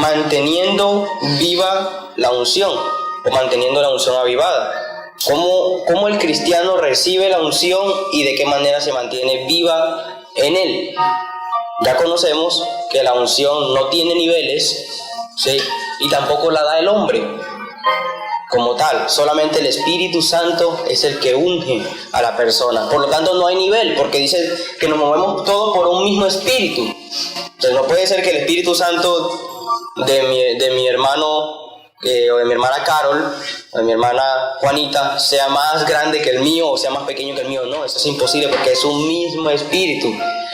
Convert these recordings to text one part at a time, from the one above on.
manteniendo viva la unción, o manteniendo la unción avivada. ¿Cómo el cristiano recibe la unción y de qué manera se mantiene viva en él? Ya conocemos que la unción no tiene niveles, ¿sí? Y tampoco la da el hombre como tal. Solamente el Espíritu Santo es el que unge a la persona. Por lo tanto, no hay nivel, porque dice que nos movemos todos por un mismo espíritu. Entonces, no puede ser que el Espíritu Santo de mi hermano o de mi hermana Carol o de mi hermana Juanita sea más grande que el mío o sea más pequeño que el mío. No, eso es imposible porque es un mismo espíritu.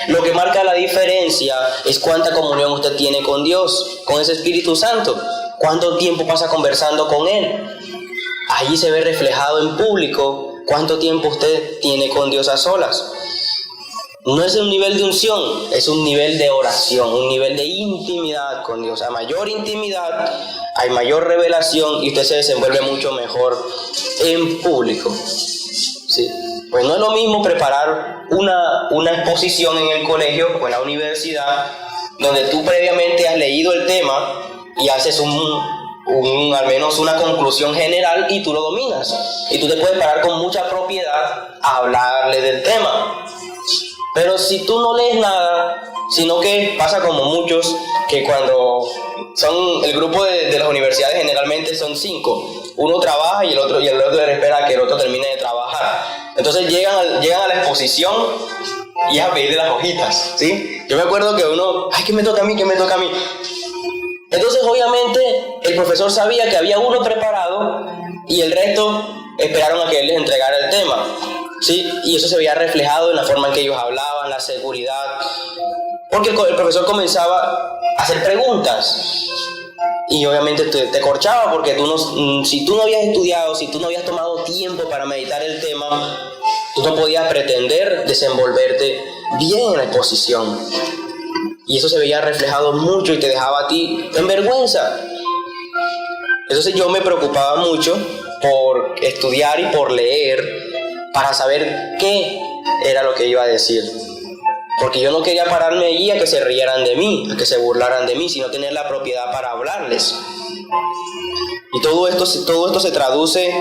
Lo que marca la diferencia es cuánta comunión usted tiene con Dios, con ese Espíritu Santo. Cuánto tiempo pasa conversando con Él. Allí se ve reflejado en público cuánto tiempo usted tiene con Dios a solas. No es un nivel de unción, es un nivel de oración, un nivel de intimidad con Dios. A mayor intimidad, hay mayor revelación y usted se desenvuelve mucho mejor en público. ¿Sí? Pues no es lo mismo preparar una exposición en el colegio o en la universidad, donde tú previamente has leído el tema y haces al menos una conclusión general y tú lo dominas. Y tú te puedes parar con mucha propiedad a hablarle del tema. Pero si tú no lees nada, sino que pasa como muchos, que cuando son el grupo de las universidades generalmente son 5. Uno trabaja y el otro espera que el otro termine de trabajar. Entonces llegan a la exposición y a pedirle las hojitas, ¿sí? Yo me acuerdo que uno, ¿qué me toca a mí? ¿Qué me toca a mí? Entonces obviamente el profesor sabía que había uno preparado y el resto esperaron a que él les entregara el tema. ¿Sí? Y eso se veía reflejado en la forma en que ellos hablaban, la seguridad, porque el profesor comenzaba a hacer preguntas y obviamente te corchaba porque si tú no habías estudiado, si tú no habías tomado tiempo para meditar el tema, tú no podías pretender desenvolverte bien en la exposición, y eso se veía reflejado mucho y te dejaba a ti en vergüenza. Entonces yo me preocupaba mucho por estudiar y por leer para saber qué era lo que iba a decir, porque yo no quería pararme allí a que se rieran de mí, a que se burlaran de mí, sino tener la propiedad para hablarles. Y todo esto se traduce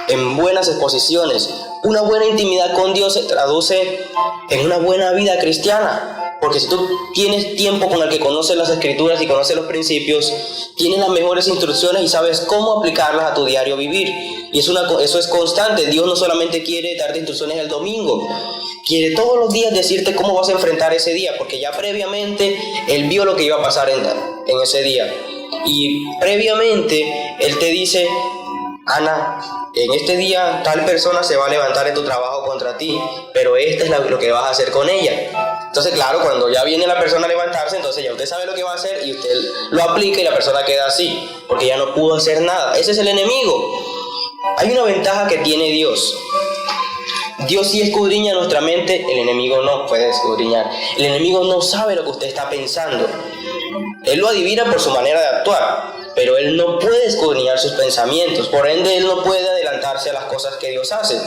en buenas exposiciones. Una buena intimidad con Dios se traduce en una buena vida cristiana, porque si tú tienes tiempo con el que conoces las Escrituras y conoces los principios, tienes las mejores instrucciones y sabes cómo aplicarlas a tu diario vivir. Y eso es constante. Dios no solamente quiere darte instrucciones el domingo, quiere todos los días decirte cómo vas a enfrentar ese día, porque ya previamente Él vio lo que iba a pasar en ese día. Y previamente Él te dice: Ana, en este día tal persona se va a levantar en tu trabajo contra ti, pero este es lo que vas a hacer con ella. Entonces, claro, cuando ya viene la persona a levantarse, entonces ya usted sabe lo que va a hacer y usted lo aplica y la persona queda así, porque ya no pudo hacer nada. Ese es el enemigo. Hay una ventaja que tiene Dios. Dios sí escudriña nuestra mente, el enemigo no puede escudriñar. El enemigo no sabe lo que usted está pensando. Él lo adivina por su manera de actuar, pero él no puede escudriñar sus pensamientos. Por ende, él no puede adelantarse a las cosas que Dios hace.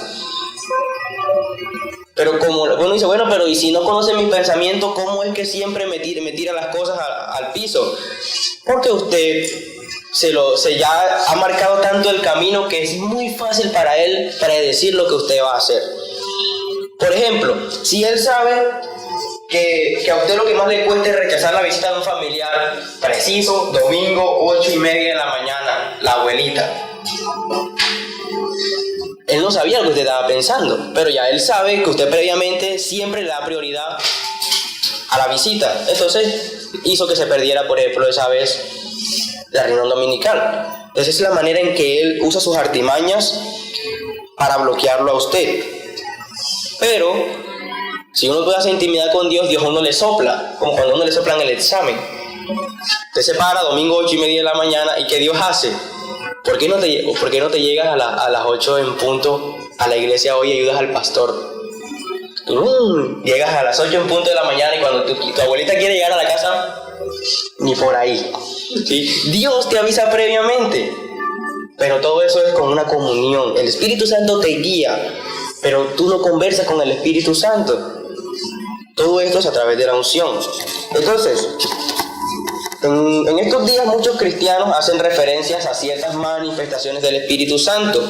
Pero como uno dice, bueno, pero ¿y si no conoce mis pensamientos, cómo es que siempre me tira las cosas al piso? Porque usted se ya ha marcado tanto el camino que es muy fácil para él predecir lo que usted va a hacer. Por ejemplo, si él sabe que a usted lo que más le cuesta es rechazar la visita de un familiar, preciso, domingo, 8:30 de la mañana, la abuelita. Él no sabía lo que usted estaba pensando, pero ya él sabe que usted previamente siempre le da prioridad a la visita. Entonces hizo que se perdiera, por ejemplo, esa vez la reunión dominical. Entonces es la manera en que él usa sus artimañas para bloquearlo a usted. Pero si uno puede hacer intimidad con Dios, Dios a uno le sopla, como cuando a uno le soplan el examen. Usted se para domingo 8:30 de la mañana y ¿qué Dios hace? ¿Por qué no te llegas a las 8 en punto a la iglesia hoy y ayudas al pastor? Llegas a las 8 en punto de la mañana y cuando tu abuelita quiere llegar a la casa, ni por ahí. ¿Sí? Dios te avisa previamente, pero todo eso es con una comunión. El Espíritu Santo te guía, pero tú no conversas con el Espíritu Santo. Todo esto es a través de la unción. Entonces, En estos días muchos cristianos hacen referencias a ciertas manifestaciones del Espíritu Santo,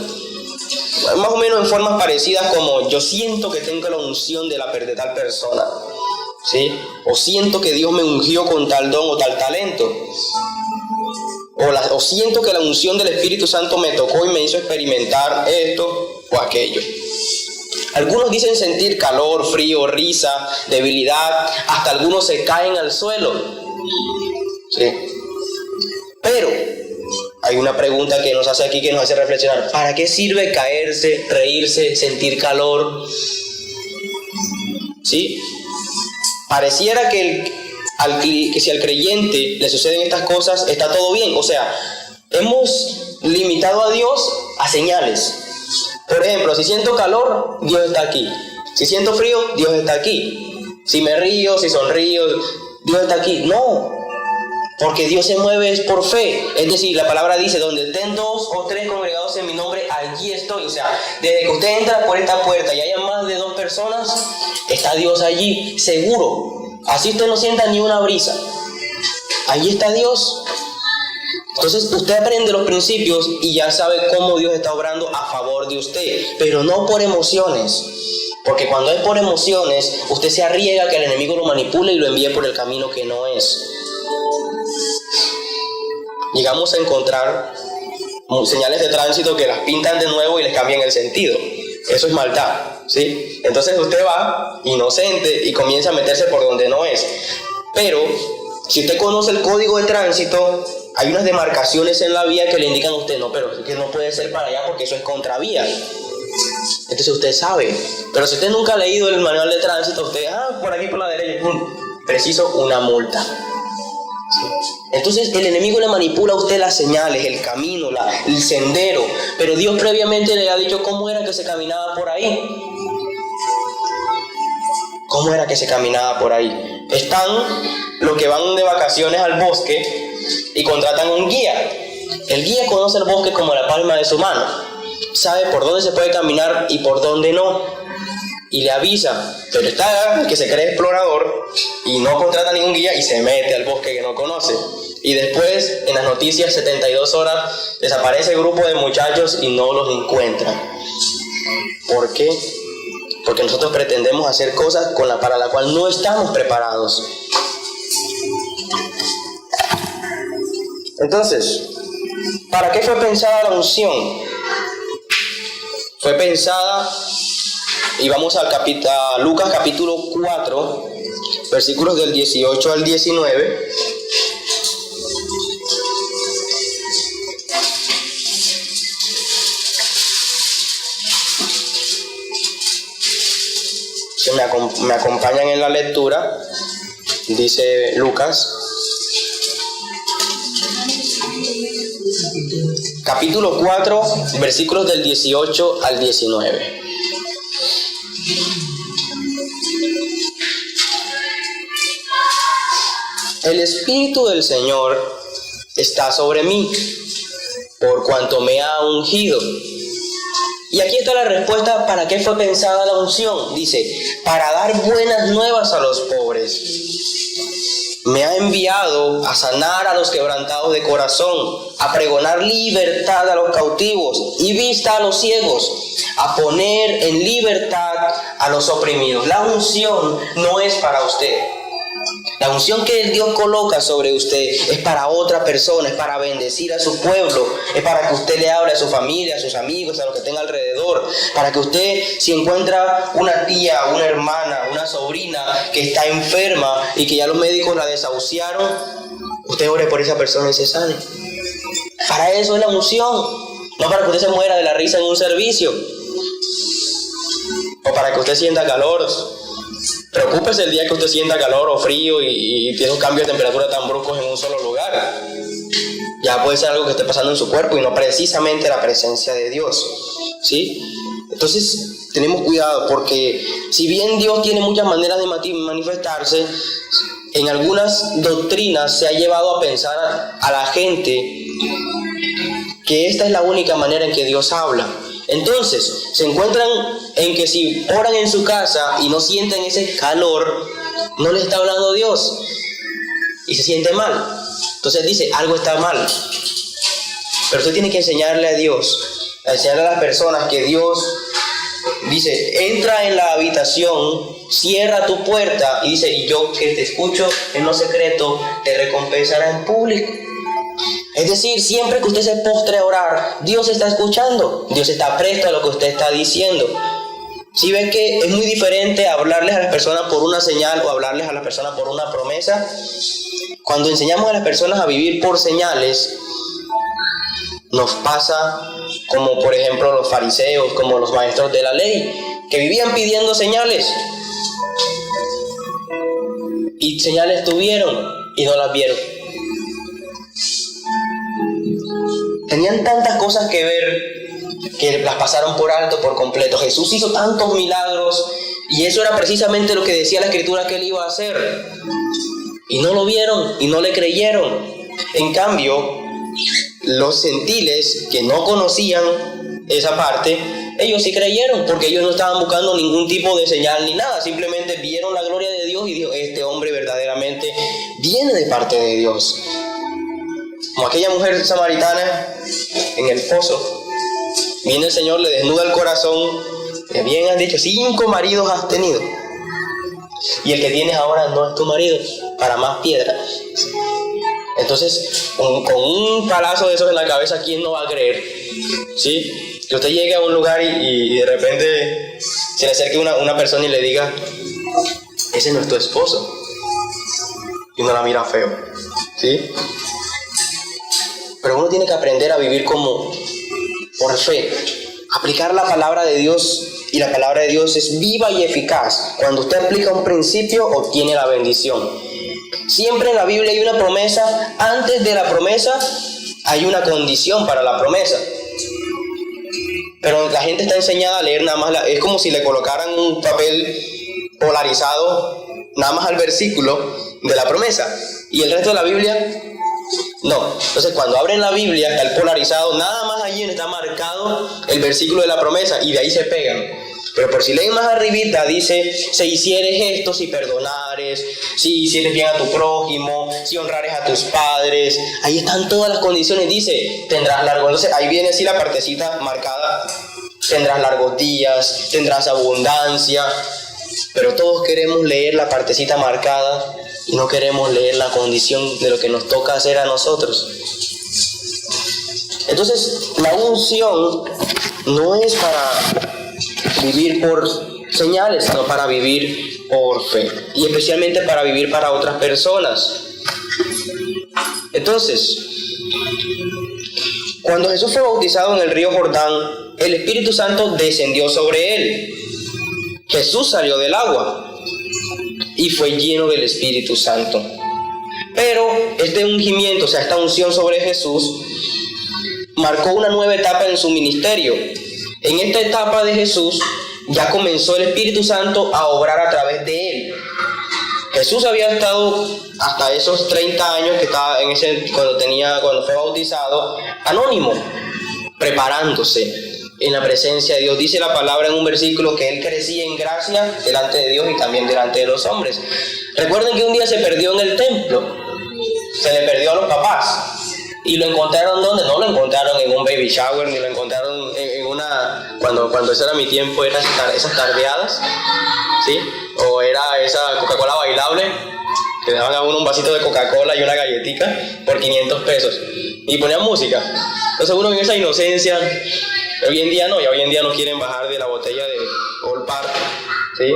más o menos en formas parecidas como yo siento que tengo la unción de tal persona, ¿sí? O siento que Dios me ungió con tal don o tal talento, o siento que la unción del Espíritu Santo me tocó y me hizo experimentar esto o aquello. Algunos dicen sentir calor, frío, risa, debilidad, hasta algunos se caen al suelo, ¿sí? Pero hay una pregunta que nos hace aquí, que nos hace reflexionar. ¿Para qué sirve caerse, reírse, sentir calor? ¿Sí? Pareciera que si al creyente le suceden estas cosas, está todo bien. O sea, hemos limitado a Dios a señales. Por ejemplo, si siento calor, Dios está aquí. Si siento frío, Dios está aquí. Si me río, si sonrío, Dios está aquí. No, porque Dios se mueve es por fe. Es decir, la palabra dice, donde estén 2 o 3 congregados en mi nombre, allí estoy. O sea, desde que usted entra por esta puerta y haya más de 2 personas, está Dios allí, seguro. Así usted no sienta ni una brisa. Allí está Dios. Entonces usted aprende los principios y ya sabe cómo Dios está obrando a favor de usted, pero no por emociones. Porque cuando es por emociones, usted se arriesga que el enemigo lo manipule y lo envíe por el camino que no es. Llegamos a encontrar señales de tránsito que las pintan de nuevo y les cambian el sentido. Eso es maldad, ¿sí? Entonces usted va inocente y comienza a meterse por donde no es. Pero si usted conoce el código de tránsito, hay unas demarcaciones en la vía que le indican a usted, no, pero es que no puede ser para allá porque eso es contravía. Entonces usted sabe. Pero si usted nunca ha leído el manual de tránsito, usted, por aquí por la derecha, preciso una multa. Entonces el enemigo le manipula a usted las señales, el camino, el sendero, pero Dios previamente le ha dicho cómo era que se caminaba por ahí. ¿Cómo era que se caminaba por ahí? Están los que van de vacaciones al bosque y contratan un guía. El guía conoce el bosque como la palma de su mano, sabe por dónde se puede caminar y por dónde no, y le avisa. Pero está el que se cree explorador y no contrata ningún guía y se mete al bosque que no conoce, y después en las noticias 72 horas desaparece el grupo de muchachos y no los encuentran. ¿Por qué? Porque nosotros pretendemos hacer cosas para la cual no estamos preparados. Entonces, ¿para qué fue pensada la unción? Fue pensada, y vamos a Lucas capítulo 4, versículos del 18 al 19. Si me acompañan en la lectura, dice Lucas, capítulo 4, versículos del 18 al 19. El Espíritu del Señor está sobre mí, por cuanto me ha ungido. Y aquí está la respuesta para qué fue pensada la unción. Dice, para dar buenas nuevas a los pobres. Me ha enviado a sanar a los quebrantados de corazón, a pregonar libertad a los cautivos y vista a los ciegos, a poner en libertad a los oprimidos. La unción no es para usted. La unción que Dios coloca sobre usted es para otra persona, es para bendecir a su pueblo, es para que usted le hable a su familia, a sus amigos, a los que tenga alrededor, para que usted, si encuentra una tía, una hermana, una sobrina que está enferma y que ya los médicos la desahuciaron, usted ore por esa persona y se sane. Para eso es la unción, no para que usted se muera de la risa en un servicio o para que usted sienta calor. Preocúpese el día que usted sienta calor o frío y tiene un cambio de temperatura tan bruscos en un solo lugar. Ya puede ser algo que esté pasando en su cuerpo y no precisamente la presencia de Dios, ¿sí? Entonces tenemos cuidado, porque si bien Dios tiene muchas maneras de manifestarse, en algunas doctrinas se ha llevado a pensar a la gente que esta es la única manera en que Dios habla. Entonces, se encuentran en que si oran en su casa y no sienten ese calor, no les está hablando Dios y se siente mal. Entonces dice, algo está mal. Pero usted tiene que enseñarle a Dios, enseñarle a las personas que Dios dice, entra en la habitación, cierra tu puerta y dice, y yo que te escucho en lo secreto, te recompensará en público. Es decir, siempre que usted se postre a orar, Dios está escuchando, Dios está presto a lo que usted está diciendo. Si ves que es muy diferente hablarles a las personas por una señal o hablarles a las personas por una promesa, cuando enseñamos a las personas a vivir por señales, nos pasa como por ejemplo los fariseos, como los maestros de la ley, que vivían pidiendo señales. Y señales tuvieron y no las vieron. Tenían tantas cosas que ver que las pasaron por alto, por completo. Jesús hizo tantos milagros y eso era precisamente lo que decía la Escritura que él iba a hacer. Y no lo vieron y no le creyeron. En cambio, los gentiles que no conocían esa parte, ellos sí creyeron, porque ellos no estaban buscando ningún tipo de señal ni nada, simplemente vieron la gloria de Dios y dijo, este hombre verdaderamente viene de parte de Dios. Como aquella mujer samaritana en el pozo, viene el Señor, le desnuda el corazón, que bien has dicho, 5 maridos has tenido, y el que tienes ahora no es tu marido, para más piedra. Entonces, con un palazo de esos en la cabeza, ¿quién no va a creer? ¿Sí? Que usted llegue a un lugar y de repente se le acerque una persona y le diga, ese no es tu esposo, y uno la mira feo, ¿sí? Pero uno tiene que aprender a vivir como por fe, aplicar la palabra de Dios, y la palabra de Dios es viva y eficaz. Cuando usted aplica un principio, obtiene la bendición. Siempre en la Biblia hay una promesa. Antes de la promesa hay una condición para la promesa. Pero la gente está enseñada a leer nada más, es como si le colocaran un papel polarizado nada más al versículo de la promesa y el resto de la Biblia no. Entonces cuando abren la Biblia está el polarizado, nada más allí está marcado el versículo de la promesa y de ahí se pegan. Pero por si leen más arribita dice, si hicieres esto, si perdonares, si hicieres bien a tu prójimo, si honrares a tus padres, ahí están todas las condiciones, dice, tendrás largo. Entonces ahí viene así la partecita marcada, tendrás largos días, tendrás abundancia, pero todos queremos leer la partecita marcada y no queremos leer la condición de lo que nos toca hacer a nosotros. Entonces la unción no es para vivir por señales, sino para vivir por fe, y especialmente para vivir para otras personas. Entonces, cuando Jesús fue bautizado en el río Jordán, el Espíritu Santo descendió sobre él. Jesús salió del agua y fue lleno del Espíritu Santo. Pero este ungimiento, o sea, esta unción sobre Jesús, marcó una nueva etapa en su ministerio. En esta etapa de Jesús ya comenzó el Espíritu Santo a obrar a través de él. Jesús había estado hasta esos 30 años que estaba cuando fue bautizado, anónimo, preparándose en la presencia de Dios. Dice la palabra en un versículo que él crecía en gracia delante de Dios y también delante de los hombres. Recuerden que un día se perdió en el templo, se le perdió a los papás. ¿Y lo encontraron dónde? No lo encontraron en un baby shower, ni lo encontraron en una... Cuando eso era mi tiempo, eran esas tardeadas, ¿sí? O era esa Coca-Cola bailable, que daban a uno un vasito de Coca-Cola y una galletita por 500 pesos. Y ponían música. Entonces uno en esa inocencia, hoy en día no, ya hoy en día no quieren bajar de la botella de Old Park, ¿sí?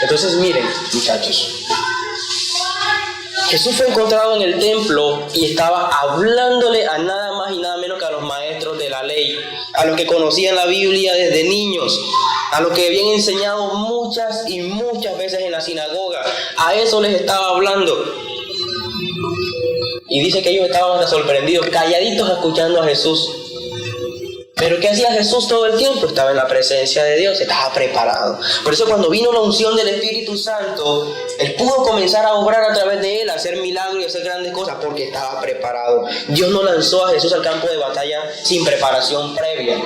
Entonces miren, muchachos, Jesús fue encontrado en el templo y estaba hablándole a nada más y nada menos que a los maestros de la ley, a los que conocían la Biblia desde niños, a los que habían enseñado muchas y muchas veces en la sinagoga. A eso les estaba hablando. Y dice que ellos estaban hasta sorprendidos, calladitos escuchando a Jesús. Pero ¿qué hacía Jesús todo el tiempo? Estaba en la presencia de Dios, estaba preparado. Por eso cuando vino la unción del Espíritu Santo, Él pudo comenzar a obrar a través de Él, a hacer milagros y hacer grandes cosas, porque estaba preparado. Dios no lanzó a Jesús al campo de batalla sin preparación previa.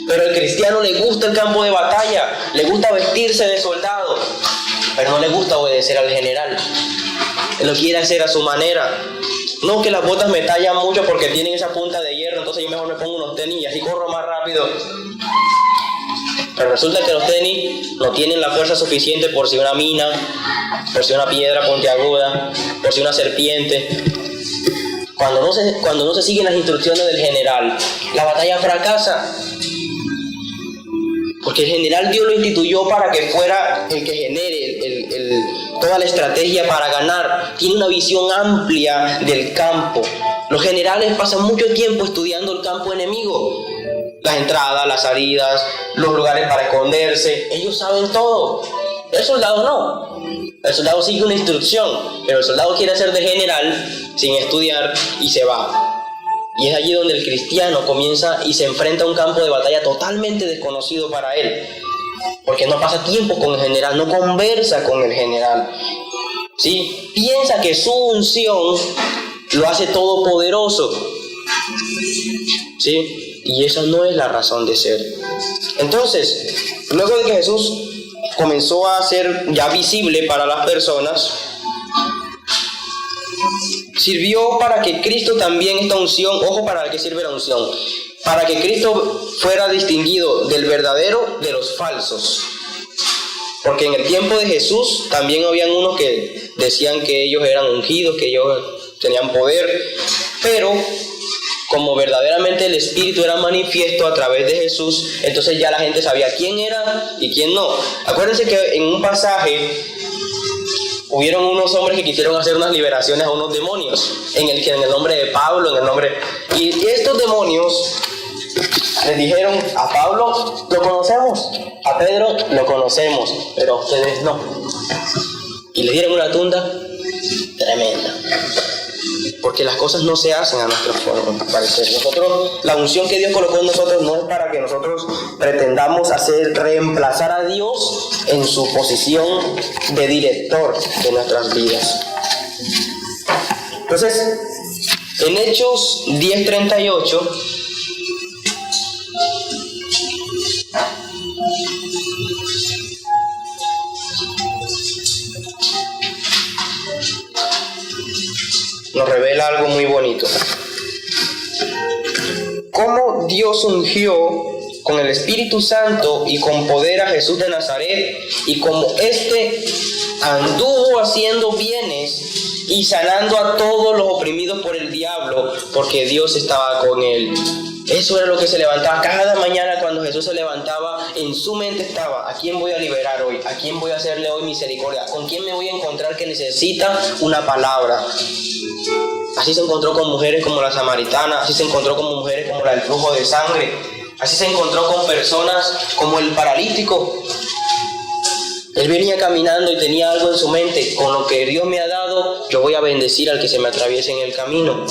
Pero al cristiano le gusta el campo de batalla, le gusta vestirse de soldado, pero no le gusta obedecer al general. Él lo quiere hacer a su manera. No que las botas me tallan mucho porque tienen esa punta de hierro, entonces yo mejor me pongo unos tenis y así corro más rápido. Pero resulta que los tenis no tienen la fuerza suficiente por si una mina, por si una piedra puntiaguda, por si una serpiente. Cuando no se siguen las instrucciones del general, la batalla fracasa. Porque el general Dios lo instituyó para que fuera el que genere toda la estrategia para ganar. Tiene una visión amplia del campo. Los generales pasan mucho tiempo estudiando el campo enemigo. Las entradas, las salidas, los lugares para esconderse. Ellos saben todo. El soldado no. El soldado sigue una instrucción, pero el soldado quiere ser de general sin estudiar y se va. Y es allí donde el cristiano comienza y se enfrenta a un campo de batalla totalmente desconocido para él. Porque no pasa tiempo con el general, no conversa con el general. ¿Sí? Piensa que su unción lo hace todopoderoso. ¿Sí? Y esa no es la razón de ser. Entonces, luego de que Jesús comenzó a ser ya visible para las personas, sirvió para que Cristo también, esta unción, ojo para qué sirve la unción, para que Cristo fuera distinguido del verdadero de los falsos. Porque en el tiempo de Jesús también habían unos que decían que ellos eran ungidos, que ellos tenían poder, pero como verdaderamente el Espíritu era manifiesto a través de Jesús, entonces ya la gente sabía quién era y quién no. Acuérdense que en un pasaje hubieron unos hombres que quisieron hacer unas liberaciones a unos demonios, en el nombre de Pablo, y estos demonios les dijeron: a Pablo lo conocemos, a Pedro lo conocemos, pero a ustedes no. Y les dieron una tunda tremenda. Porque las cosas no se hacen a nuestra forma, parecer. Nosotros, la unción que Dios colocó en nosotros no es para que nosotros pretendamos reemplazar a Dios en su posición de director de nuestras vidas. Entonces, en Hechos 10:38, nos revela algo muy bonito. Cómo Dios ungió con el Espíritu Santo y con poder a Jesús de Nazaret, y como éste anduvo haciendo bienes y sanando a todos los oprimidos por el diablo, porque Dios estaba con él. Eso era lo que se levantaba cada mañana. Cuando Jesús se levantaba, en su mente estaba: ¿a quién voy a liberar hoy? ¿A quién voy a hacerle hoy misericordia? ¿Con quién me voy a encontrar que necesita una palabra? Así se encontró con mujeres como la samaritana, así se encontró con mujeres como la del flujo de sangre, así se encontró con personas como el paralítico. Él venía caminando y tenía algo en su mente: con lo que Dios me ha dado, yo voy a bendecir al que se me atraviese en el camino.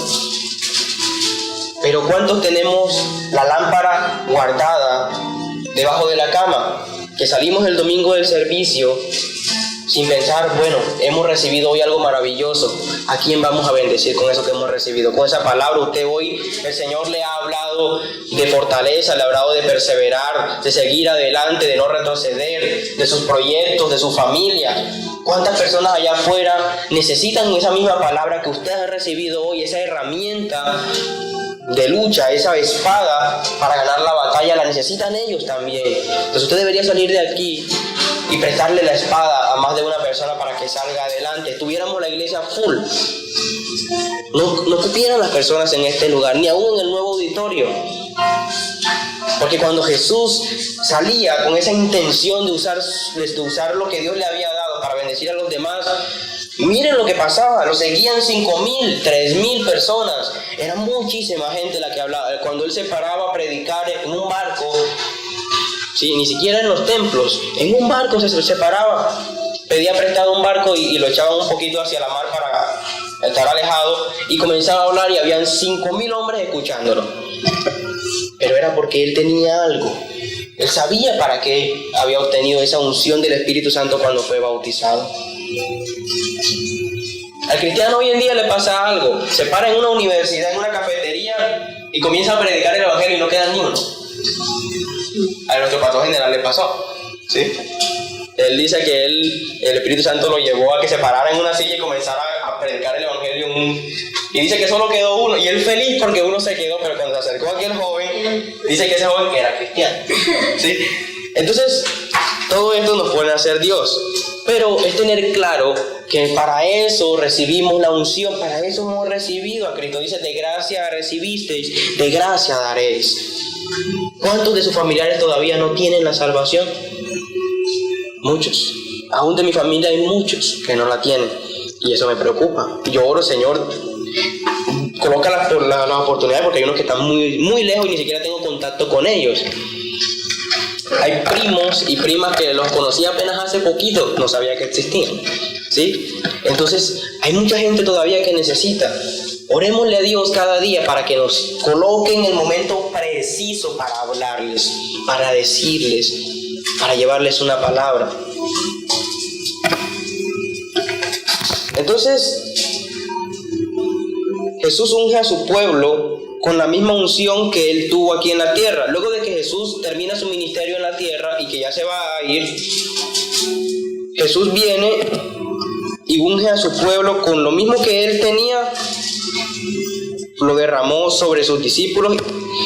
Pero ¿cuántos tenemos la lámpara guardada debajo de la cama? Que salimos el domingo del servicio sin pensar: bueno, hemos recibido hoy algo maravilloso, ¿a quién vamos a bendecir con eso que hemos recibido? Con esa palabra usted hoy, el Señor le ha hablado de fortaleza, le ha hablado de perseverar, de seguir adelante, de no retroceder, de sus proyectos, de su familia. ¿Cuántas personas allá afuera necesitan esa misma palabra que usted ha recibido hoy, esa herramienta de lucha, esa espada para ganar la batalla? La necesitan ellos también. Entonces usted debería salir de aquí y prestarle la espada a más de una persona para que salga adelante. Tuviéramos la iglesia full. No cupieran las personas en este lugar, ni aún en el nuevo auditorio. Porque cuando Jesús salía con esa intención de usar lo que Dios le había dado para bendecir a los demás, miren lo que pasaba. Lo seguían 5,000, 3,000 personas. Era muchísima gente la que hablaba. Cuando él se paraba a predicar en un barco, sí, ni siquiera en los templos, en un barco se paraba, pedía prestado un barco y lo echaban un poquito hacia la mar para estar alejado, y comenzaba a hablar y habían 5,000 hombres escuchándolo. Pero era porque él tenía algo. Él sabía para qué había obtenido esa unción del Espíritu Santo cuando fue bautizado. Al cristiano hoy en día le pasa algo: se para en una universidad, en una cafetería, y comienza a predicar el evangelio y no queda ni uno. A nuestro pastor general le pasó, ¿sí? Él dice que el Espíritu Santo lo llevó a que se parara en una silla y comenzara a y dice que solo quedó uno, y él feliz porque uno se quedó, pero cuando se acercó aquel joven, dice que ese joven era cristiano, ¿sí? Entonces, todo esto nos pone a hacer Dios, pero es tener claro que para eso recibimos la unción, para eso hemos recibido a Cristo. Dice, de gracia recibisteis, de gracia daréis. ¿Cuántos de sus familiares todavía no tienen la salvación? Muchos. Aún de mi familia hay muchos que no la tienen, y eso me preocupa. Yo oro, Señor, coloca las oportunidades, porque hay unos que están muy, muy lejos y ni siquiera tengo contacto con ellos. Hay primos y primas que los conocí apenas hace poquito, no sabía que existían, ¿sí? Entonces, hay mucha gente todavía que necesita. Orémosle a Dios cada día para que nos coloque en el momento preciso para hablarles, para decirles, para llevarles una palabra. Entonces, Jesús unge a su pueblo con la misma unción que Él tuvo aquí en la tierra. Luego de que Jesús termina su ministerio en la tierra y que ya se va a ir, Jesús viene y unge a su pueblo con lo mismo que Él tenía, lo derramó sobre sus discípulos.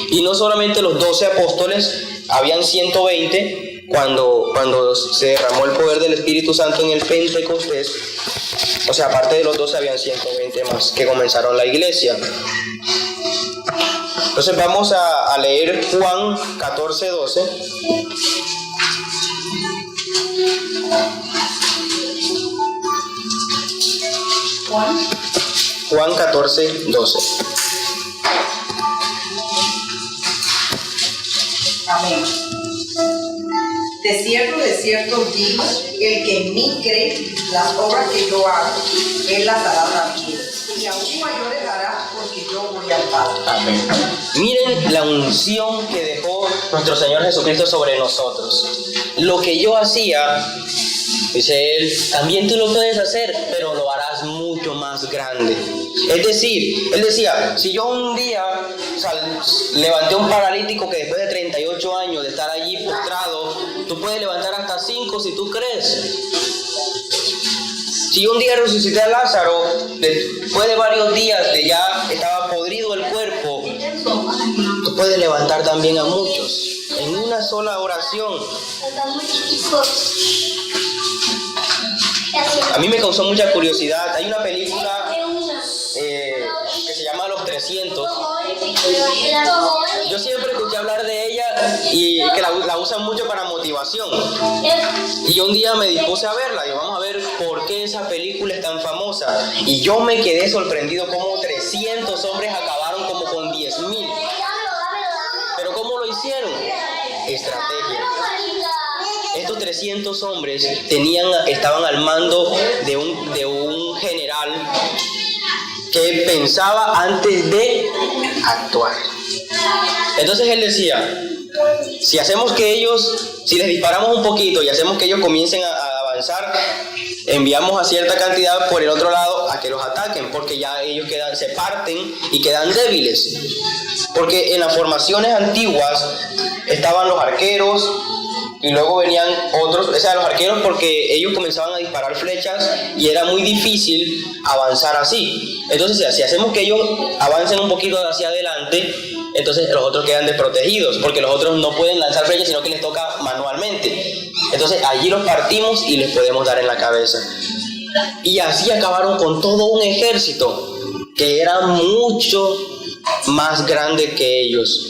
Y no solamente los 12 apóstoles, habían 120 cuando se derramó el poder del Espíritu Santo en el Pentecostés. O sea, aparte de los 12 habían 120 más que comenzaron la iglesia. Entonces vamos a leer Juan 14:12. Juan 14:12. Amén. De cierto os digo, el que en mí cree, las obras que yo hago, él las hará también, y aún mayores hará, porque yo voy al Padre. Amén. Miren la unción que dejó nuestro Señor Jesucristo sobre nosotros. Lo que yo hacía, dice Él, también tú lo puedes hacer, pero lo harás mucho más grande. Es decir, Él decía, si yo un día levanté un paralítico que después de 38 años de estar allí postrado, tú puedes levantar hasta 5 si tú crees. Si un día resucité a Lázaro, después de varios días de ya estaba podrido el cuerpo, tú puedes levantar también a muchos en una sola oración. A mí me causó mucha curiosidad. Hay una película que se llama Los 300. Yo siempre escuché hablar de ella y que la usan mucho para motivación. Y un día me dispuse a verla. Digo, vamos a ver por qué esa película es tan famosa. Y yo me quedé sorprendido cómo 300 hombres acabaron como con 10,000. ¿Pero cómo lo hicieron? Estrategia. Estos 300 hombres estaban al mando de un general que pensaba antes de actuar. Entonces él decía, si les disparamos un poquito y hacemos que ellos comiencen a avanzar, enviamos a cierta cantidad por el otro lado a que los ataquen, porque ya ellos se parten y quedan débiles. Porque en las formaciones antiguas estaban los arqueros, y luego venían otros, o sea, los arqueros, porque ellos comenzaban a disparar flechas y era muy difícil avanzar así. Entonces, si hacemos que ellos avancen un poquito hacia adelante, entonces los otros quedan desprotegidos, porque los otros no pueden lanzar flechas, sino que les toca manualmente. Entonces, allí los partimos y les podemos dar en la cabeza. Y así acabaron con todo un ejército que era mucho más grande que ellos.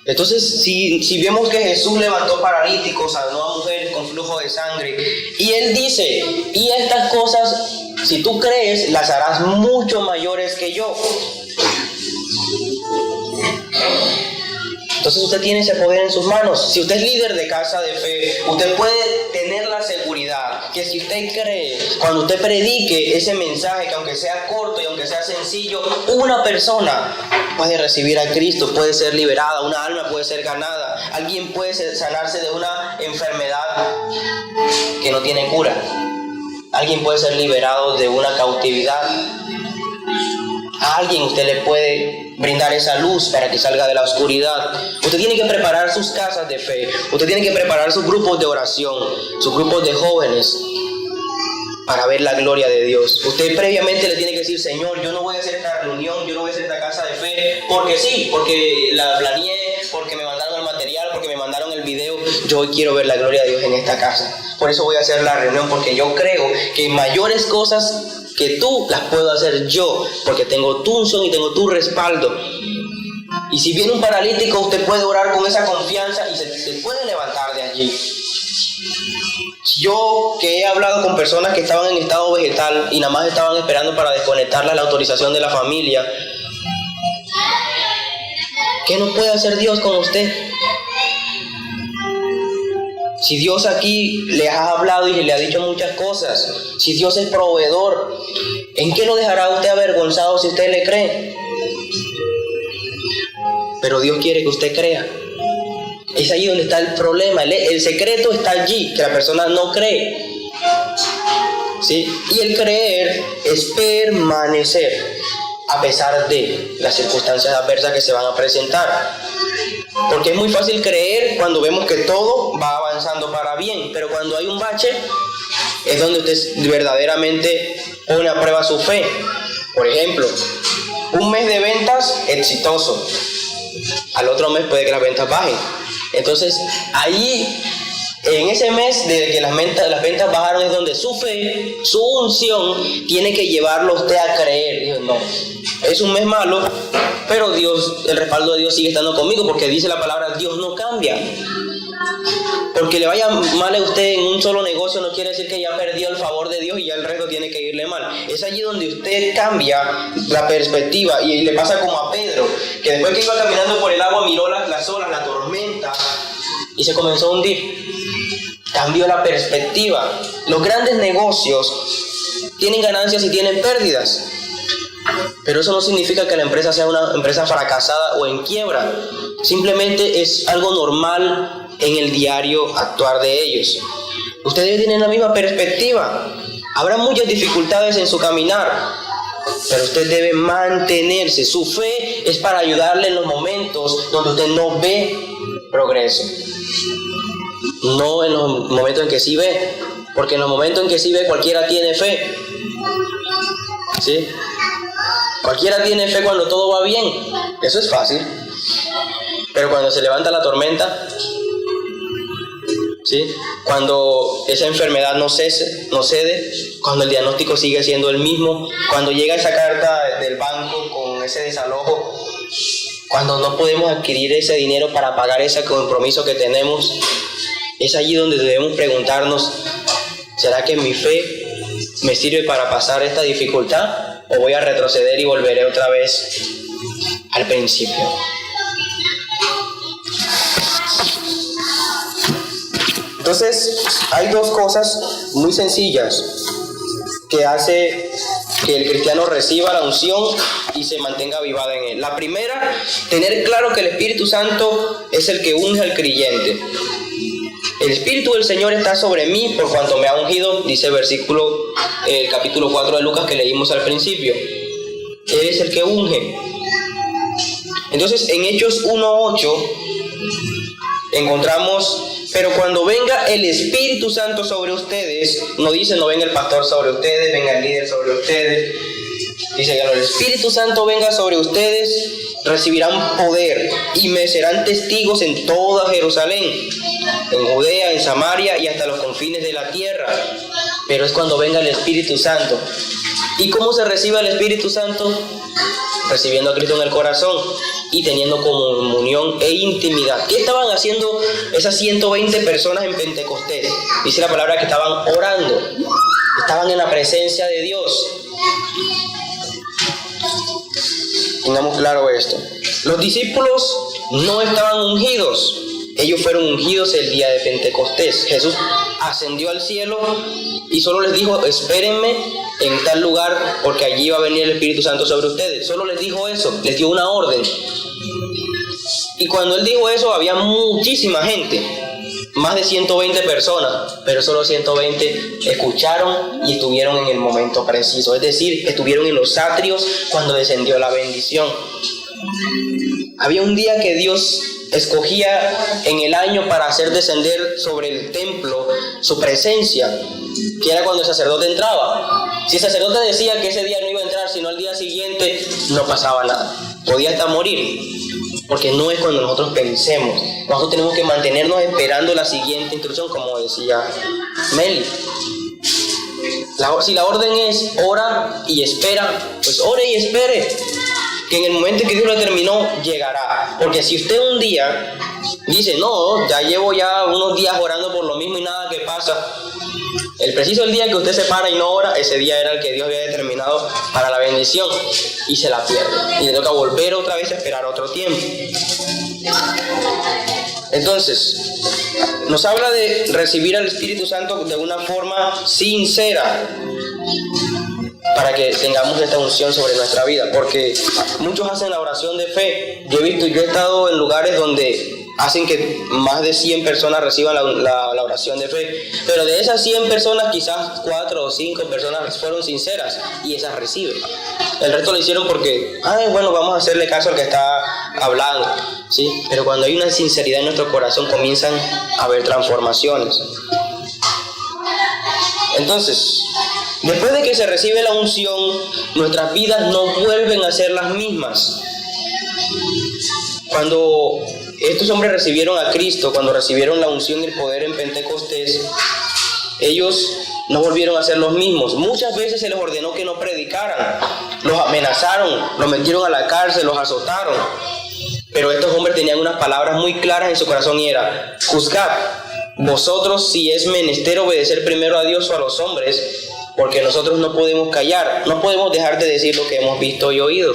Entonces, si vemos que Jesús levantó paralíticos, sanó a mujeres con flujo de sangre, y Él dice, y estas cosas, si tú crees, las harás mucho mayores que yo. Entonces usted tiene ese poder en sus manos. Si usted es líder de casa de fe, usted puede tener la seguridad que si usted cree, cuando usted predique ese mensaje, que aunque sea corto y aunque sea sencillo, una persona puede recibir a Cristo, puede ser liberada, una alma puede ser ganada, alguien puede sanarse de una enfermedad que no tiene cura, alguien puede ser liberado de una cautividad. A alguien usted le puede brindar esa luz para que salga de la oscuridad. Usted tiene que preparar sus casas de fe. Usted tiene que preparar sus grupos de oración, sus grupos de jóvenes. para ver la gloria de Dios. Usted previamente le tiene que decir: Señor, yo no voy a hacer esta reunión, yo no voy a hacer esta casa de fe, porque sí, porque la planeé, porque me mandaron el material, porque me mandaron el video. Yo hoy quiero ver la gloria de Dios en esta casa. Por eso voy a hacer la reunión, porque yo creo que mayores cosas que tú las puedo hacer yo, porque tengo tu unción y tengo tu respaldo. Y si viene un paralítico, usted puede orar con esa confianza y se puede levantar de allí. Yo, que he hablado con personas que estaban en estado vegetal y nada más estaban esperando para desconectarlas la autorización de la familia, ¿qué no puede hacer Dios con usted? Si Dios aquí le ha hablado y le ha dicho muchas cosas, si Dios es proveedor, ¿en qué lo dejará usted avergonzado si usted le cree? Pero Dios quiere que usted crea. Es ahí donde está el problema. El secreto está allí, que la persona no cree. ¿Sí? Y el creer es permanecer a pesar de las circunstancias adversas que se van a presentar. Porque es muy fácil creer cuando vemos que todo va avanzando para bien, pero cuando hay un bache es donde usted verdaderamente pone a prueba su fe. Por ejemplo, un mes de ventas exitoso, al otro mes puede que las ventas bajen. Entonces, ahí, en ese mes de que las ventas bajaron, es donde su fe, su unción, tiene que llevarlo a usted a creer. Dios, no, es un mes malo, pero Dios, el respaldo de Dios sigue estando conmigo, porque dice la palabra: Dios no cambia. Porque le vaya mal a usted en un solo negocio no quiere decir que ya perdió el favor de Dios y ya el resto tiene que irle mal. Es allí donde usted cambia la perspectiva, y le pasa como a Pedro, que después que iba caminando por el agua miró las olas, la tormenta, y se comenzó a hundir. Cambió la perspectiva. Los grandes negocios tienen ganancias y tienen pérdidas, pero eso no significa que la empresa sea una empresa fracasada o en quiebra. Simplemente es algo normal en el diario actuar de ellos. Usted debe tener la misma perspectiva. Habrá muchas dificultades en su caminar, pero usted debe mantenerse. Su fe es para ayudarle en los momentos donde usted no ve progreso, no en los momentos en que sí ve, porque en los momentos en que sí ve cualquiera tiene fe, ¿sí? Cualquiera tiene fe cuando todo va bien, eso es fácil, pero cuando se levanta la tormenta, ¿sí? Cuando esa enfermedad no cede, cuando el diagnóstico sigue siendo el mismo, cuando llega esa carta del banco con ese desalojo, cuando no podemos adquirir ese dinero para pagar ese compromiso que tenemos, es allí donde debemos preguntarnos: ¿será que mi fe me sirve para pasar esta dificultad? ¿O voy a retroceder y volveré otra vez al principio? Entonces, hay dos cosas muy sencillas que hace que el cristiano reciba la unción y se mantenga avivada en él. La primera, tener claro que el Espíritu Santo es el que unge al creyente. El Espíritu del Señor está sobre mí por cuanto me ha ungido, dice el capítulo 4 de Lucas que leímos al principio. Él es el que unge. Entonces, en Hechos 1:8 encontramos: pero cuando venga el Espíritu Santo sobre ustedes, no dice no venga el pastor sobre ustedes, venga el líder sobre ustedes. Dice que cuando el Espíritu Santo venga sobre ustedes, recibirán poder y me serán testigos en toda Jerusalén, en Judea, en Samaria y hasta los confines de la tierra. Pero es cuando venga el Espíritu Santo. ¿Y cómo se recibe el Espíritu Santo? Recibiendo a Cristo en el corazón y teniendo comunión e intimidad. ¿Qué estaban haciendo esas 120 personas en Pentecostés? Dice la palabra que estaban orando, estaban en la presencia de Dios. Tengamos claro esto. Los discípulos no estaban ungidos, ellos fueron ungidos el día de Pentecostés. Jesús ascendió al cielo y solo les dijo: espérenme en tal lugar porque allí va a venir el Espíritu Santo sobre ustedes. Solo les dijo eso, les dio una orden. Y cuando él dijo eso había muchísima gente, más de 120 personas, pero solo 120 escucharon y estuvieron en el momento preciso, es decir, estuvieron en los atrios cuando descendió la bendición. Había un día que Dios escogía en el año para hacer descender sobre el templo su presencia, que era cuando el sacerdote entraba. Si el sacerdote decía que ese día no iba a entrar, sino al día siguiente, no pasaba nada. Podía hasta morir, porque no es cuando nosotros pensemos. Nosotros tenemos que mantenernos esperando la siguiente instrucción, como decía Meli. Si la orden es ora y espera, pues ore y espere, que en el momento en que Dios lo determinó, llegará. Porque si usted un día dice, no, ya llevo unos días orando por lo mismo y nada que pasa, el preciso el día que usted se para y no ora, ese día era el que Dios había determinado para la bendición, y se la pierde, y le toca volver otra vez a esperar otro tiempo. Entonces, nos habla de recibir al Espíritu Santo de una forma sincera, para que tengamos esta unción sobre nuestra vida, porque muchos hacen la oración de fe. Yo he estado en lugares donde hacen que más de 100 personas reciban la oración de fe, pero de esas 100 personas quizás 4 o 5 personas fueron sinceras y esas reciben. El resto lo hicieron porque, bueno, vamos a hacerle caso al que está hablando, ¿sí? Pero cuando hay una sinceridad en nuestro corazón, comienzan a haber transformaciones. Entonces, después de que se recibe la unción, nuestras vidas no vuelven a ser las mismas. Cuando estos hombres recibieron a Cristo, cuando recibieron la unción y el poder en Pentecostés, ellos no volvieron a ser los mismos. Muchas veces se les ordenó que no predicaran, los amenazaron, los metieron a la cárcel, los azotaron. Pero estos hombres tenían unas palabras muy claras en su corazón y era: juzgad vosotros si es menester obedecer primero a Dios o a los hombres, porque nosotros no podemos callar, no podemos dejar de decir lo que hemos visto y oído.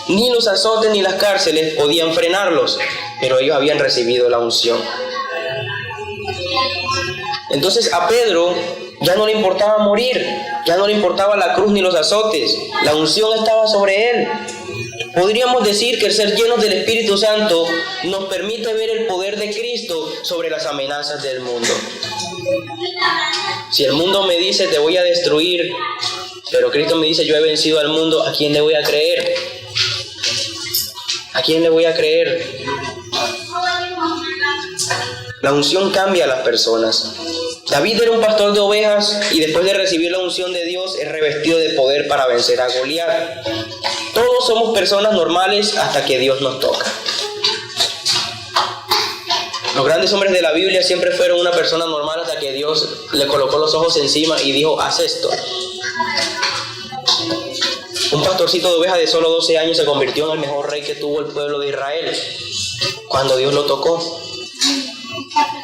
Ni los azotes ni las cárceles podían frenarlos, pero ellos habían recibido la unción. Entonces a Pedro ya no le importaba morir, ya no le importaba la cruz ni los azotes, la unción estaba sobre él. Podríamos decir que el ser llenos del Espíritu Santo nos permite ver el poder de Cristo sobre las amenazas del mundo. Si el mundo me dice te voy a destruir, pero Cristo me dice yo he vencido al mundo, ¿a quién le voy a creer? ¿A quién le voy a creer? La unción cambia a las personas. David era un pastor de ovejas y después de recibir la unción de Dios es revestido de poder para vencer a Goliat. Todos somos personas normales hasta que Dios nos toca. Los grandes hombres de la Biblia siempre fueron una persona normal hasta que Dios le colocó los ojos encima y dijo: haz esto. Un pastorcito de ovejas de solo 12 años se convirtió en el mejor rey que tuvo el pueblo de Israel cuando Dios lo tocó.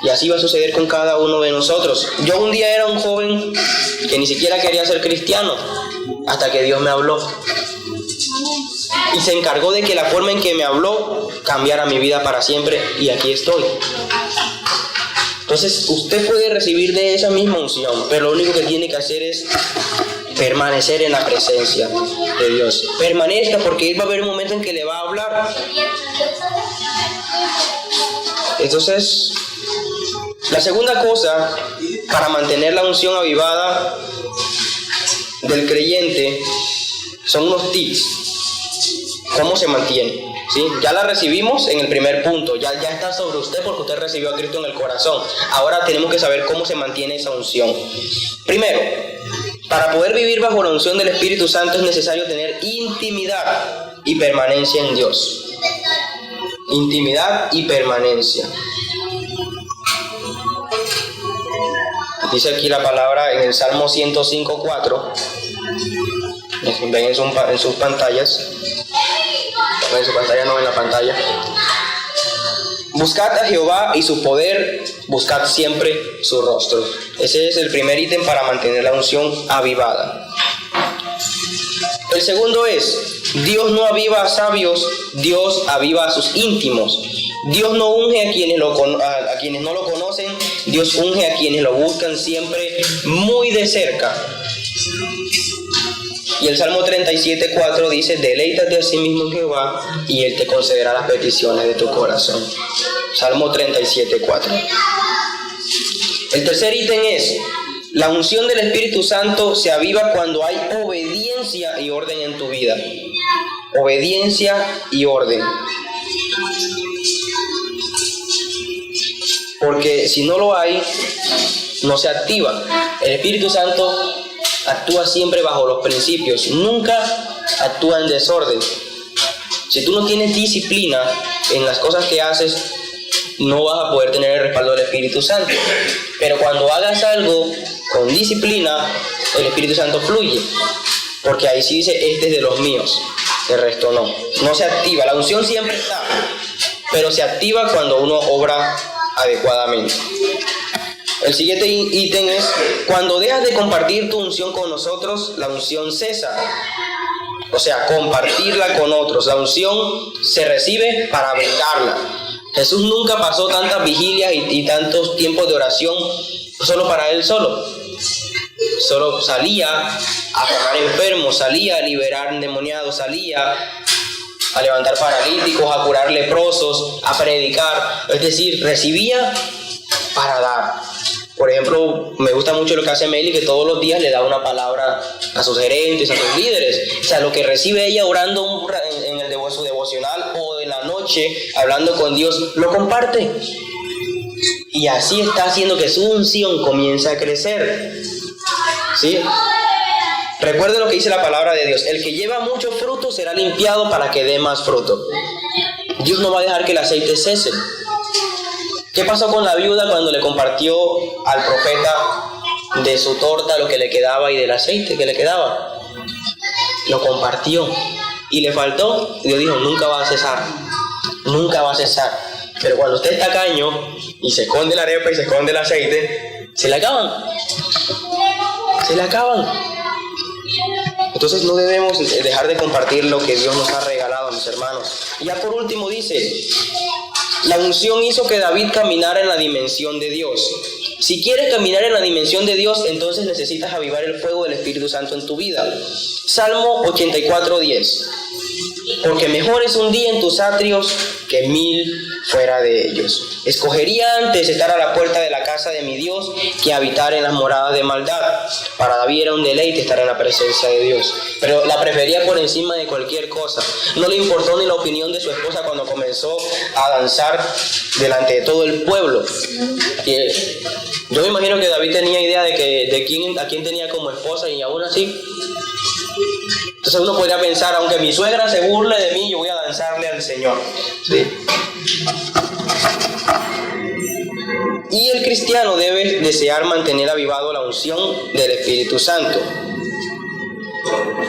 Y así va a suceder con cada uno de nosotros. Yo un día era un joven que ni siquiera quería ser cristiano hasta que Dios me habló. Y se encargó de que la forma en que me habló cambiara mi vida para siempre, y aquí estoy. Entonces usted puede recibir de esa misma unción, pero lo único que tiene que hacer es permanecer en la presencia de Dios. Permanezca, porque Él va a haber un momento en que le va a hablar. Entonces, la segunda cosa para mantener la unción avivada del creyente son unos tips. ¿Cómo se mantiene? ¿Sí? Ya la recibimos en el primer punto, ya está sobre usted porque usted recibió a Cristo en el corazón. Ahora tenemos que saber cómo se mantiene esa unción. Primero, para poder vivir bajo la unción del Espíritu Santo es necesario tener intimidad y permanencia en Dios. Intimidad y permanencia. Dice aquí la palabra en el Salmo 105:4. Ven en sus pantallas. En su pantalla, no en la pantalla. Buscad a Jehová y su poder, buscad siempre su rostro. Ese es el primer ítem para mantener la unción avivada. El segundo es: Dios no aviva a sabios, Dios aviva a sus íntimos. Dios no unge a quienes no lo conocen, Dios unge a quienes lo buscan siempre muy de cerca. Y el Salmo 37:4 dice: deleítate a sí mismo en Jehová y Él te concederá las peticiones de tu corazón. Salmo 37:4. El tercer ítem es: la unción del Espíritu Santo se aviva cuando hay obediencia y orden en tu vida. Obediencia y orden. Porque si no lo hay, no se activa. El Espíritu Santo actúa siempre bajo los principios, nunca actúa en desorden. Si tú no tienes disciplina en las cosas que haces, no vas a poder tener el respaldo del Espíritu Santo. Pero cuando hagas algo con disciplina, el Espíritu Santo fluye. Porque ahí sí dice, este es de los míos, el resto no. No se activa, la unción siempre está, pero se activa cuando uno obra adecuadamente. El siguiente ítem es, cuando dejas de compartir tu unción con nosotros, la unción cesa. O sea, compartirla con otros. La unción se recibe para brindarla. Jesús nunca pasó tantas vigilias y tantos tiempos de oración solo para Él solo. Solo salía a sanar enfermos, salía a liberar endemoniados, salía a levantar paralíticos, a curar leprosos, a predicar. Es decir, recibía para dar. Por ejemplo, me gusta mucho lo que hace Meli, que todos los días le da una palabra a sus gerentes, a sus líderes. O sea, lo que recibe ella orando en su devocional o en la noche, hablando con Dios, lo comparte. Y así está haciendo que su unción comience a crecer. ¿Sí? Recuerden lo que dice la palabra de Dios. El que lleva mucho fruto será limpiado para que dé más fruto. Dios no va a dejar que el aceite cese. ¿Qué pasó con la viuda cuando le compartió al profeta de su torta lo que le quedaba y del aceite que le quedaba? Lo compartió y le faltó. Dios dijo, nunca va a cesar, nunca va a cesar. Pero cuando usted es tacaño y se esconde la arepa y se esconde el aceite, se le acaban. Se le acaban. Entonces no debemos dejar de compartir lo que Dios nos ha regalado, mis hermanos. Y ya por último dice, la unción hizo que David caminara en la dimensión de Dios. Si quieres caminar en la dimensión de Dios, entonces necesitas avivar el fuego del Espíritu Santo en tu vida. Salmo 84:10. Porque mejor es un día en tus atrios que 1000 fuera de ellos. Escogería antes estar a la puerta de la casa de mi Dios que habitar en las moradas de maldad. Para David era un deleite estar en la presencia de Dios, pero la prefería por encima de cualquier cosa. No le importó ni la opinión de su esposa cuando comenzó a danzar delante de todo el pueblo. Yo me imagino que David tenía idea de a quién tenía como esposa, y aún así. Entonces uno podría pensar, aunque mi suegra se burle de mí, yo voy a danzarle al Señor. ¿Sí? Y el cristiano debe desear mantener avivado la unción del Espíritu Santo.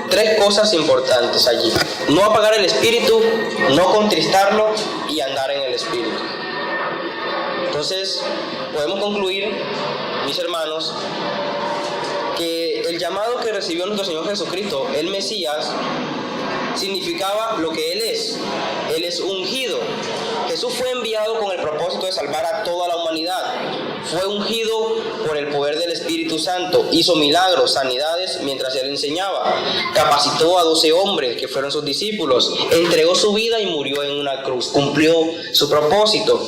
3 cosas importantes allí: no apagar el Espíritu, no contristarlo y andar en el Espíritu. Entonces podemos concluir, mis hermanos, que el llamado que recibió nuestro Señor Jesucristo, el Mesías, significaba lo que Él es. Él es ungido. Jesús fue enviado con el propósito de salvar a toda la humanidad. Fue ungido por el poder del Espíritu Santo. Hizo milagros, sanidades mientras Él enseñaba. Capacitó a 12 hombres que fueron sus discípulos. Entregó su vida y murió en una cruz. Cumplió su propósito.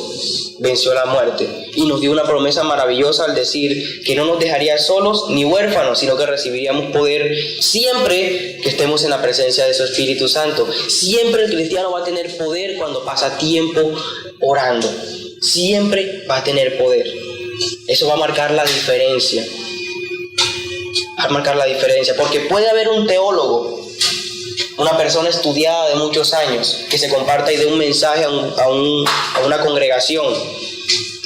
Venció la muerte. Y nos dio una promesa maravillosa al decir que no nos dejaría solos ni huérfanos, sino que recibiríamos poder siempre que estemos en la presencia de su Espíritu Santo. Siempre el cristiano va a tener poder cuando pasa tiempo orando. Siempre va a tener poder. Eso va a marcar la diferencia. Va a marcar la diferencia. Porque puede haber un teólogo, una persona estudiada de muchos años, que se comparta y dé un mensaje a una congregación.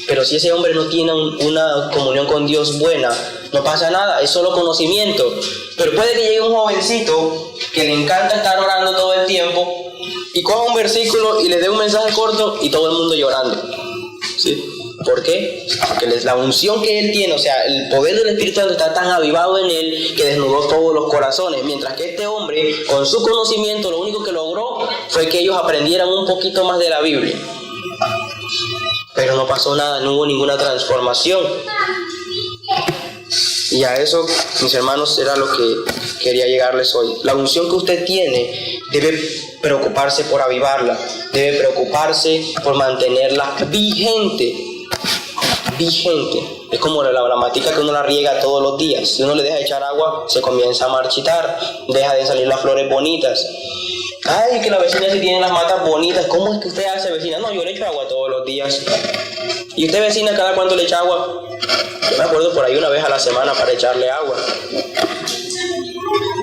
Pero si ese hombre no tiene una comunión con Dios buena, no pasa nada, es solo conocimiento. Pero puede que llegue un jovencito que le encanta estar orando todo el tiempo y coja un versículo y le dé un mensaje corto y todo el mundo llorando. ¿Sí? ¿Por qué? Porque la unción que él tiene, o sea, el poder del Espíritu Santo está tan avivado en él que desnudó todos los corazones. Mientras que este hombre, con su conocimiento, lo único que logró fue que ellos aprendieran un poquito más de la Biblia. Pero no pasó nada, no hubo ninguna transformación. Y a eso, mis hermanos, era lo que quería llegarles hoy. La unción que usted tiene debe preocuparse por avivarla, debe preocuparse por mantenerla vigente. Es como la matica que uno la riega todos los días. Si uno le deja echar agua, se comienza a marchitar, deja de salir las flores bonitas. Ay, que la vecina sí tiene las matas bonitas. ¿Cómo es que usted hace, vecina? No, yo le echo agua todos los días. ¿Y usted, vecina, cada cuánto le echa agua? Yo me acuerdo por ahí una vez a la semana para echarle agua.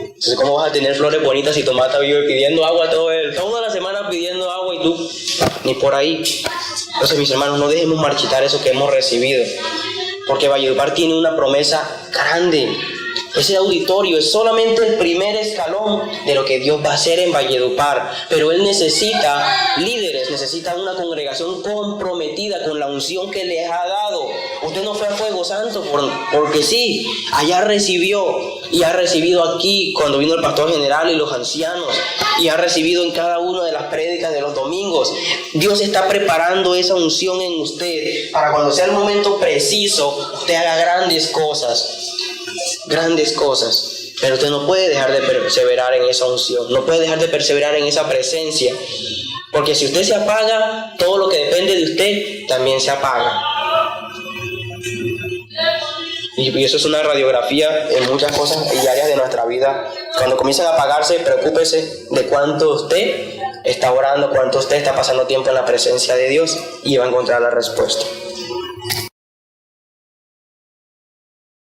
Entonces, ¿cómo vas a tener flores bonitas si tu mata vive pidiendo agua toda la semana pidiendo agua y tú ni por ahí? Entonces, mis hermanos, no dejemos marchitar eso que hemos recibido, porque Valledupar tiene una promesa grande. Ese auditorio es solamente el primer escalón de lo que Dios va a hacer en Valledupar, pero Él necesita líderes, necesita una congregación comprometida con la unción que les ha dado. Usted no fue a Fuego Santo porque sí, allá recibió y ha recibido aquí cuando vino el pastor general y los ancianos, y ha recibido en cada una de las prédicas de los domingos. Dios está preparando esa unción en usted para cuando sea el momento preciso, usted haga grandes cosas. Pero usted no puede dejar de perseverar en esa unción, no puede dejar de perseverar en esa presencia, porque si usted se apaga, todo lo que depende de usted también se apaga. Y eso es una radiografía en muchas cosas y áreas de nuestra vida. Cuando comiencen a apagarse, preocúpese de cuánto usted está orando, cuánto usted está pasando tiempo en la presencia de Dios, y va a encontrar la respuesta.